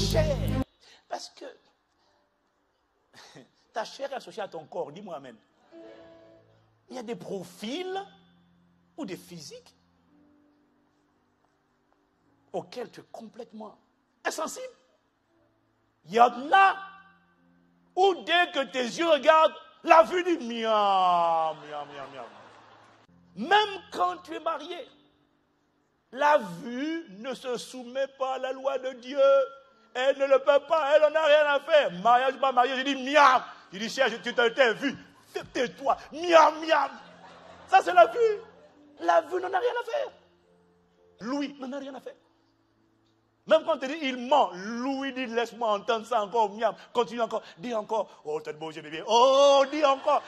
chair. Parce que ta chair est associée à ton corps. Dis-moi amen. Il y a des profils ou des physiques auxquels tu es complètement insensible. Il y en a où dès que tes yeux regardent, la vue dit miam, miam, miam, miam. Même quand tu es marié, la vue ne se soumet pas à la loi de Dieu. Elle ne le peut pas, elle n'en a rien à faire. Mariage, pas marié, je dis miam. Je dis, cher, tu t'es vu. Tais-toi, miam, miam. Ça, c'est la vue. La vue n'en a rien à faire. Louis n'en a rien à faire. Même quand tu dis, il ment, Louis dit, laisse-moi entendre ça encore, miam. Continue encore, dis encore. Oh, t'es beau, j'ai bébé. Oh, dis encore.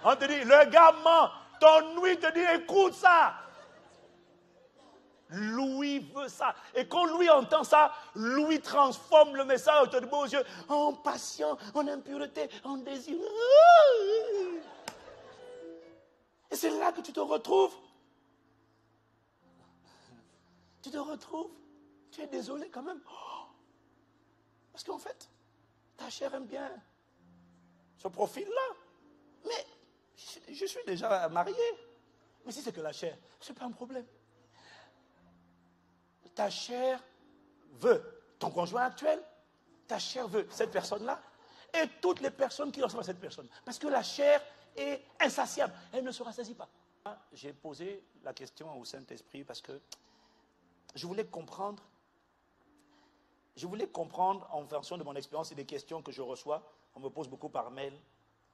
On te dit, le gars ment. Ton Louis te dit, écoute ça. Louis veut ça. Et quand Louis entend ça, Louis transforme le message autour de beaux yeux en passion, en impureté, en désir. Et c'est là que tu te retrouves. Tu te retrouves. Tu es désolé quand même. Parce qu'en fait, ta chair aime bien ce profil-là. Mais je suis déjà marié. Mais si c'est que la chair, ce n'est pas un problème. Ta chair veut ton conjoint actuel, ta chair veut cette personne-là, et toutes les personnes qui ressemblent à cette personne. Parce que la chair est insatiable, elle ne se rassasie pas. J'ai posé la question au Saint-Esprit parce que je voulais comprendre en fonction de mon expérience et des questions que je reçois, on me pose beaucoup par mail.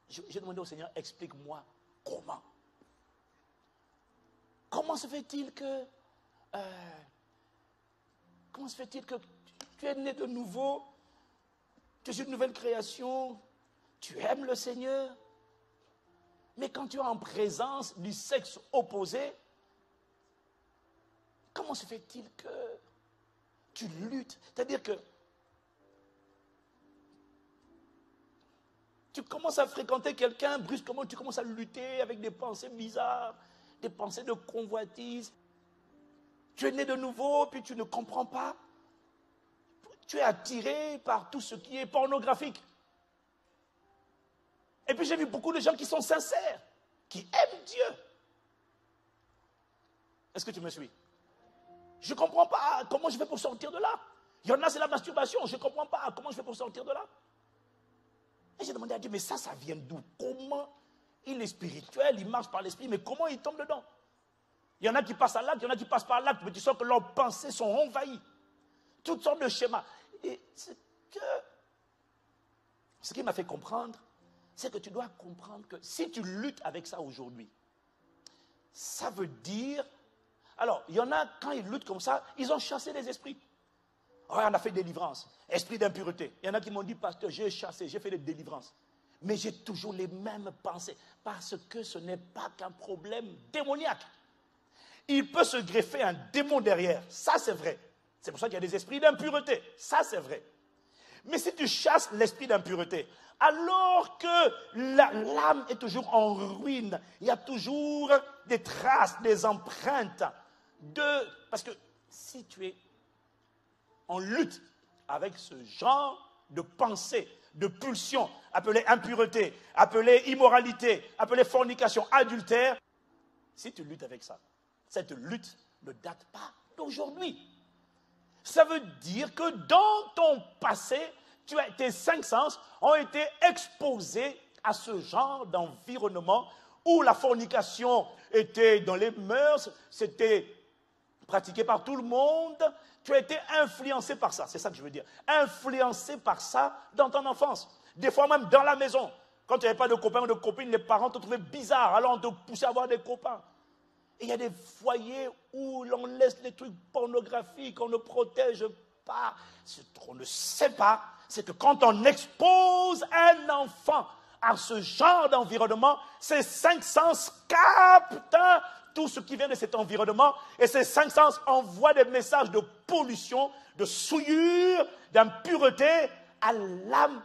J'ai demandé au Seigneur, explique-moi comment. Comment se fait-il que tu es né de nouveau, tu es une nouvelle création, tu aimes le Seigneur, mais quand tu es en présence du sexe opposé, comment se fait-il que tu luttes? C'est-à-dire que tu commences à fréquenter quelqu'un, brusquement tu commences à lutter avec des pensées bizarres, des pensées de convoitise. Tu es né de nouveau, puis tu ne comprends pas. Tu es attiré par tout ce qui est pornographique. Et puis j'ai vu beaucoup de gens qui sont sincères, qui aiment Dieu. Est-ce que tu me suis? Je ne comprends pas comment je fais pour sortir de là. Il y en a, c'est la masturbation. Je ne comprends pas comment je fais pour sortir de là. Et j'ai demandé à Dieu, mais ça vient d'où? Comment il est spirituel, il marche par l'esprit, mais comment il tombe dedans? Il y en a qui passent à l'acte, il y en a qui passent par l'acte, mais tu sens que leurs pensées sont envahies. Toutes sortes de schémas. Et ce qui m'a fait comprendre, c'est que tu dois comprendre que si tu luttes avec ça aujourd'hui, ça veut dire... Alors, il y en a, quand ils luttent comme ça, ils ont chassé les esprits. Oh, on a fait des délivrances, esprit d'impureté. Il y en a qui m'ont dit, pasteur, j'ai chassé, j'ai fait des délivrances. Mais j'ai toujours les mêmes pensées, parce que ce n'est pas qu'un problème démoniaque. Il peut se greffer un démon derrière, ça c'est vrai. C'est pour ça qu'il y a des esprits d'impureté, ça c'est vrai. Mais si tu chasses l'esprit d'impureté, alors que l'âme est toujours en ruine, il y a toujours des traces, des empreintes Parce que si tu es en lutte avec ce genre de pensée, de pulsion, appelée impureté, appelée immoralité, appelée fornication, adultère, si tu luttes avec ça, cette lutte ne date pas d'aujourd'hui. Ça veut dire que dans ton passé, tes 5 sens ont été exposés à ce genre d'environnement où la fornication était dans les mœurs, c'était pratiqué par tout le monde. Tu as été influencé par ça, c'est ça que je veux dire. Influencé par ça dans ton enfance. Des fois même dans la maison. Quand tu n'avais pas de copains ou de copines, les parents te trouvaient bizarre, alors on te poussait à avoir des copains. Et il y a des foyers où l'on laisse les trucs pornographiques, on ne protège pas. Ce qu'on ne sait pas, c'est que quand on expose un enfant à ce genre d'environnement, ces 5 sens captent tout ce qui vient de cet environnement et ces 5 sens envoient des messages de pollution, de souillure, d'impureté à l'âme.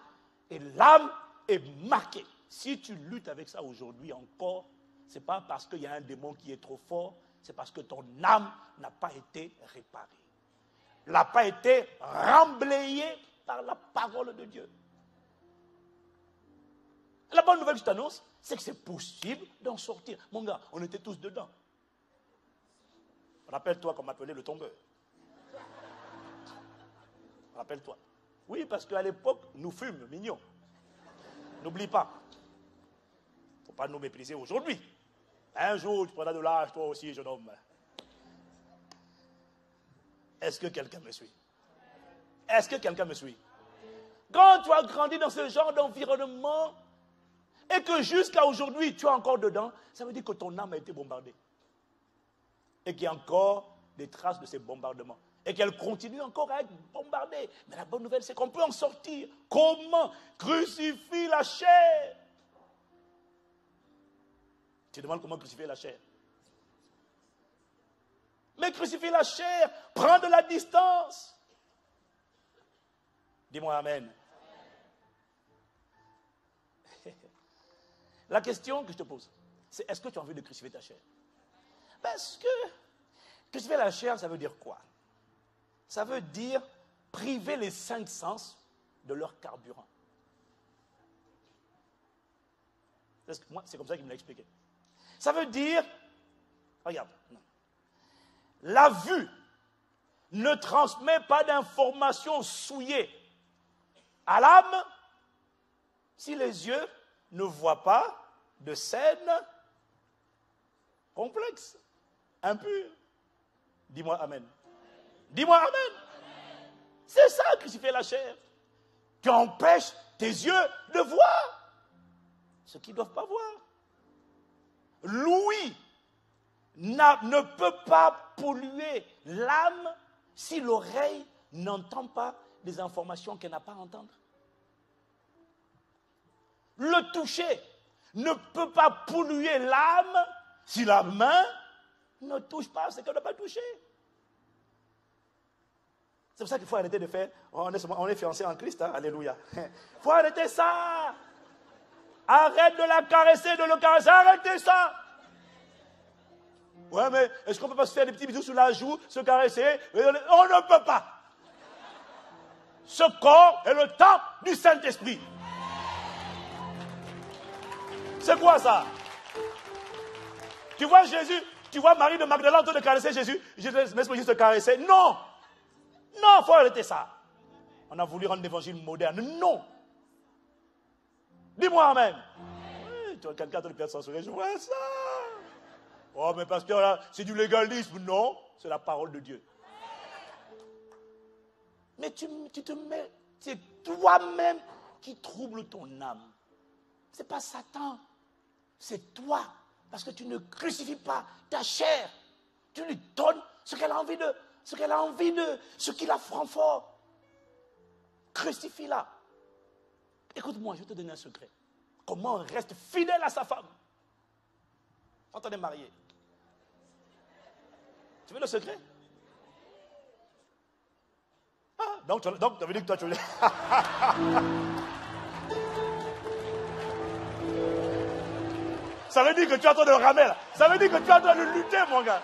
Et l'âme est marquée. Si tu luttes avec ça aujourd'hui encore, ce n'est pas parce qu'il y a un démon qui est trop fort, c'est parce que ton âme n'a pas été réparée. N'a pas été remblayée par la parole de Dieu. La bonne nouvelle que je t'annonce, c'est que c'est possible d'en sortir. Mon gars, on était tous dedans. Rappelle-toi qu'on m'appelait le tombeur. Rappelle-toi. Oui, parce qu'à l'époque, nous fûmes mignons. N'oublie pas. Il ne faut pas nous mépriser aujourd'hui. Un jour, tu prendras de l'âge, toi aussi, jeune homme. Est-ce que quelqu'un me suit? Est-ce que quelqu'un me suit? Quand tu as grandi dans ce genre d'environnement et que jusqu'à aujourd'hui, tu es encore dedans, ça veut dire que ton âme a été bombardée. Et qu'il y a encore des traces de ces bombardements. Et qu'elle continue encore à être bombardée. Mais la bonne nouvelle, c'est qu'on peut en sortir. Comment? Crucifie la chair. Tu demandes comment crucifier la chair. Mais crucifie la chair, prends de la distance. Dis-moi amen. La question que je te pose, c'est est-ce que tu as envie de crucifier ta chair? Parce que crucifier la chair, ça veut dire quoi? Ça veut dire priver les 5 sens de leur carburant. Moi, c'est comme ça qu'il me l'a expliqué. Ça veut dire, regarde, la vue ne transmet pas d'informations souillées à l'âme si les yeux ne voient pas de scènes complexes, impures. Dis-moi amen. Dis-moi amen. C'est ça, crucifier la chair. Tu empêches tes yeux de voir ce qu'ils ne doivent pas voir. L'ouïe ne peut pas polluer l'âme si l'oreille n'entend pas des informations qu'elle n'a pas à entendre. Le toucher ne peut pas polluer l'âme si la main ne touche pas ce qu'elle ne doit pas toucher. C'est pour ça qu'il faut arrêter de faire, on est fiancés en Christ, hein, alléluia. Il faut arrêter ça. Arrête de la caresser, de le caresser, arrêtez ça. Ouais, mais est-ce qu'on ne peut pas se faire des petits bisous sur la joue, se caresser? On ne peut pas. Ce corps est le temple du Saint-Esprit. C'est quoi ça? Tu vois Jésus, tu vois Marie de Magdala en train de caresser Jésus, je laisse Jésus te caresser. Non! Non, il faut arrêter ça. On a voulu rendre l'évangile moderne. Non! Dis-moi amen. Oui, tu vois quelqu'un de perdre son sourire, je vois ça. Oh, mais pasteur, là, c'est du légalisme. Non, c'est la parole de Dieu. Mais tu te mets, c'est toi-même qui trouble ton âme. Ce n'est pas Satan, c'est toi. Parce que tu ne crucifies pas ta chair. Tu lui donnes ce qu'elle a envie de, ce qui la rend fort. Crucifie-la. Écoute-moi, je vais te donner un secret. Comment on reste fidèle à sa femme quand on est marié? Tu veux le secret? Ah, donc tu avais dit que toi tu voulais. Ça veut dire que tu es en train de ramer là. Ça veut dire que tu es en train de lutter, mon gars.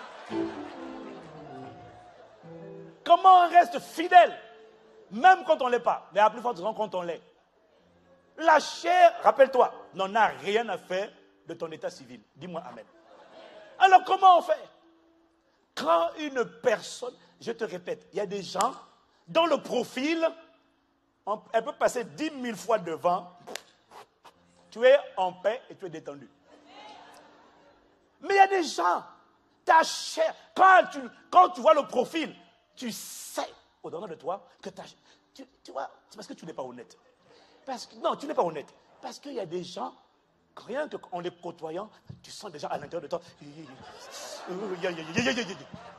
Comment on reste fidèle? Même quand on ne l'est pas. Mais à plus forte raison quand on l'est. La chair, rappelle-toi, n'en a rien à faire de ton état civil. Dis-moi amen. Alors comment on fait? Quand une personne, je te répète, il y a des gens dont le profil, elle peut passer 10 000 fois devant, tu es en paix et tu es détendu. Mais il y a des gens, ta chair, quand tu vois le profil, tu sais au-dedans de toi que tu vois, c'est parce que tu n'es pas honnête. Non, tu n'es pas honnête. Parce qu'il y a des gens, rien qu'en les côtoyant, tu sens déjà à l'intérieur de toi.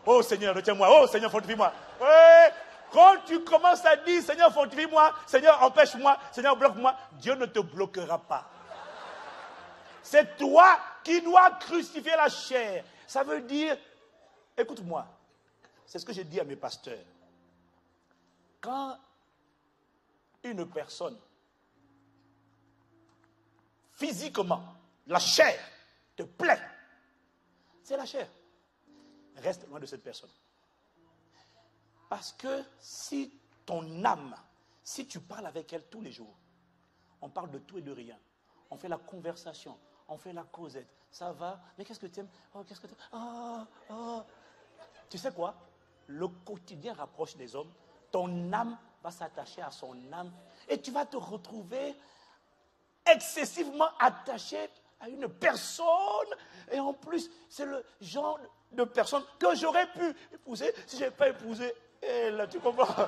Oh Seigneur, retiens-moi. Oh Seigneur, fortifie-moi. Quand tu commences à dire Seigneur, fortifie-moi, Seigneur, empêche-moi, Seigneur, bloque-moi, Dieu ne te bloquera pas. C'est toi qui dois crucifier la chair. Ça veut dire, écoute-moi, c'est ce que j'ai dit à mes pasteurs. Quand une personne, physiquement, la chair te plaît, c'est la chair. Reste loin de cette personne. Parce que si ton âme Si tu parles avec elle tous les jours, on parle de tout et de rien. On fait la conversation, on fait la causette. Ça va? Mais qu'est-ce que tu aimes? Oh, qu'est-ce que tu aimes? Ah, ah. Tu sais quoi? Le quotidien rapproche des hommes. Ton âme va s'attacher à son âme. Et tu vas te retrouver excessivement attaché à une personne. Et en plus, c'est le genre de personne que j'aurais pu épouser si je n'avais pas épousé. Et là, tu comprends?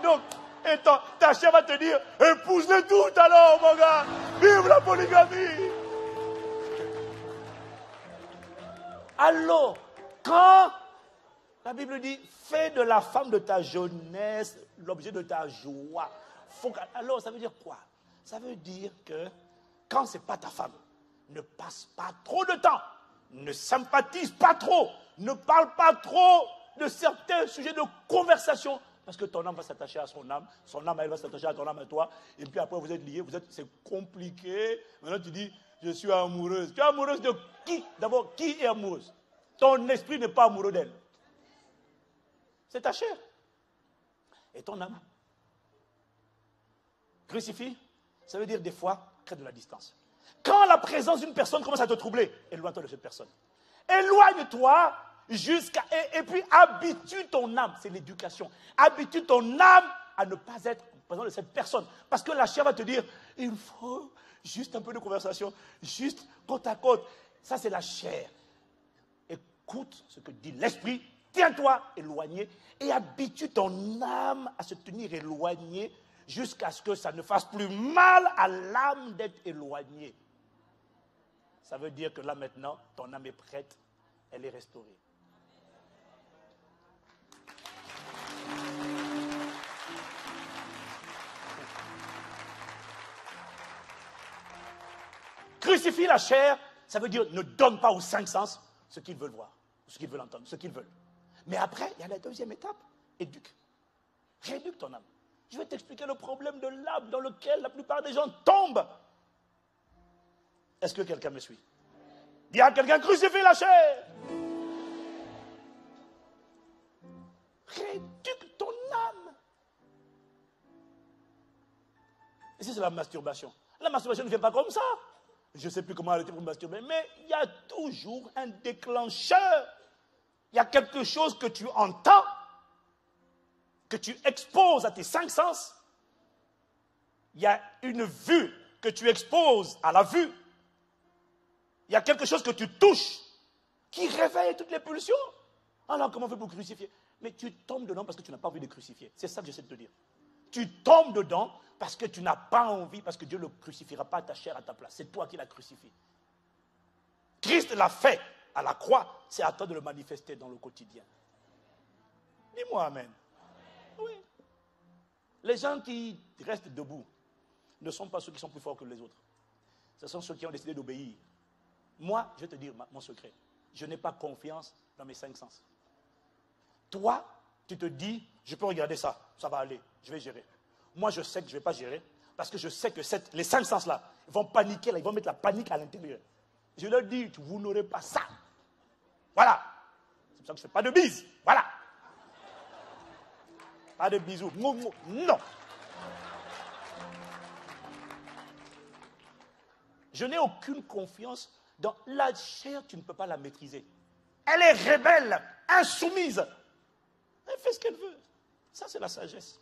Donc, et ta chair va te dire, épouse-les toutes alors, mon gars. Vive la polygamie. Alors, quand la Bible dit, fais de la femme de ta jeunesse l'objet de ta joie. Alors, ça veut dire quoi? Ça veut dire que quand ce n'est pas ta femme, ne passe pas trop de temps, ne sympathise pas trop, ne parle pas trop de certains sujets de conversation, parce que ton âme va s'attacher à son âme elle va s'attacher à ton âme à toi, et puis après vous êtes liés, c'est compliqué. Maintenant tu dis, je suis amoureuse. Tu es amoureuse de qui? D'abord, qui est amoureuse? Ton esprit n'est pas amoureux d'elle. C'est ta chair. Et ton âme. Crucifie, ça veut dire des fois, crée de la distance. Quand la présence d'une personne commence à te troubler, éloigne-toi de cette personne. Éloigne-toi jusqu'à... Et puis habitue ton âme, c'est l'éducation. Habitue ton âme à ne pas être en présence de cette personne. Parce que la chair va te dire, il faut juste un peu de conversation, juste côte à côte. Ça, c'est la chair. Écoute ce que dit l'esprit, tiens-toi éloigné et habitue ton âme à se tenir éloigné jusqu'à ce que ça ne fasse plus mal à l'âme d'être éloignée. Ça veut dire que là maintenant, ton âme est prête, elle est restaurée. Crucifie la chair, ça veut dire ne donne pas aux cinq sens ce qu'ils veulent voir, ce qu'ils veulent entendre, ce qu'ils veulent. Mais après, il y a la deuxième étape, éduque. Rééduque ton âme. Je vais t'expliquer le problème de l'âme dans lequel la plupart des gens tombent. Est-ce que quelqu'un me suit? Dis à quelqu'un, crucifie la chair. Rééduque ton âme. Et si c'est la masturbation? La masturbation ne vient pas comme ça. Je ne sais plus comment arrêter pour me masturber, mais il y a toujours un déclencheur. Il y a quelque chose que tu entends, que tu exposes à tes cinq sens. Il y a une vue que tu exposes à la vue. Il y a quelque chose que tu touches qui réveille toutes les pulsions. Alors comment on fait pour crucifier? Mais tu tombes dedans parce que tu n'as pas envie de crucifier. C'est ça que j'essaie de te dire. Tu tombes dedans parce que tu n'as pas envie, parce que Dieu ne le crucifiera pas ta chair à ta place. C'est toi qui l'as crucifié. Christ l'a fait à la croix. C'est à toi de le manifester dans le quotidien. Dis-moi amen. Oui. Les gens qui restent debout ne sont pas ceux qui sont plus forts que les autres. Ce sont ceux qui ont décidé d'obéir. Moi, je vais te dire mon secret. Je n'ai pas confiance dans mes cinq sens. Toi, tu te dis, je peux regarder ça, ça va aller, je vais gérer. Moi, je sais que je ne vais pas gérer, parce que je sais que les cinq sens-là, ils vont paniquer, là, ils vont mettre la panique à l'intérieur. Je leur dis, vous n'aurez pas ça. Voilà. C'est pour ça que je ne fais pas de bises. Voilà. Pas de bisous. Non. Je n'ai aucune confiance dans la chair, tu ne peux pas la maîtriser. Elle est rebelle, insoumise. Elle fait ce qu'elle veut. Ça, c'est la sagesse.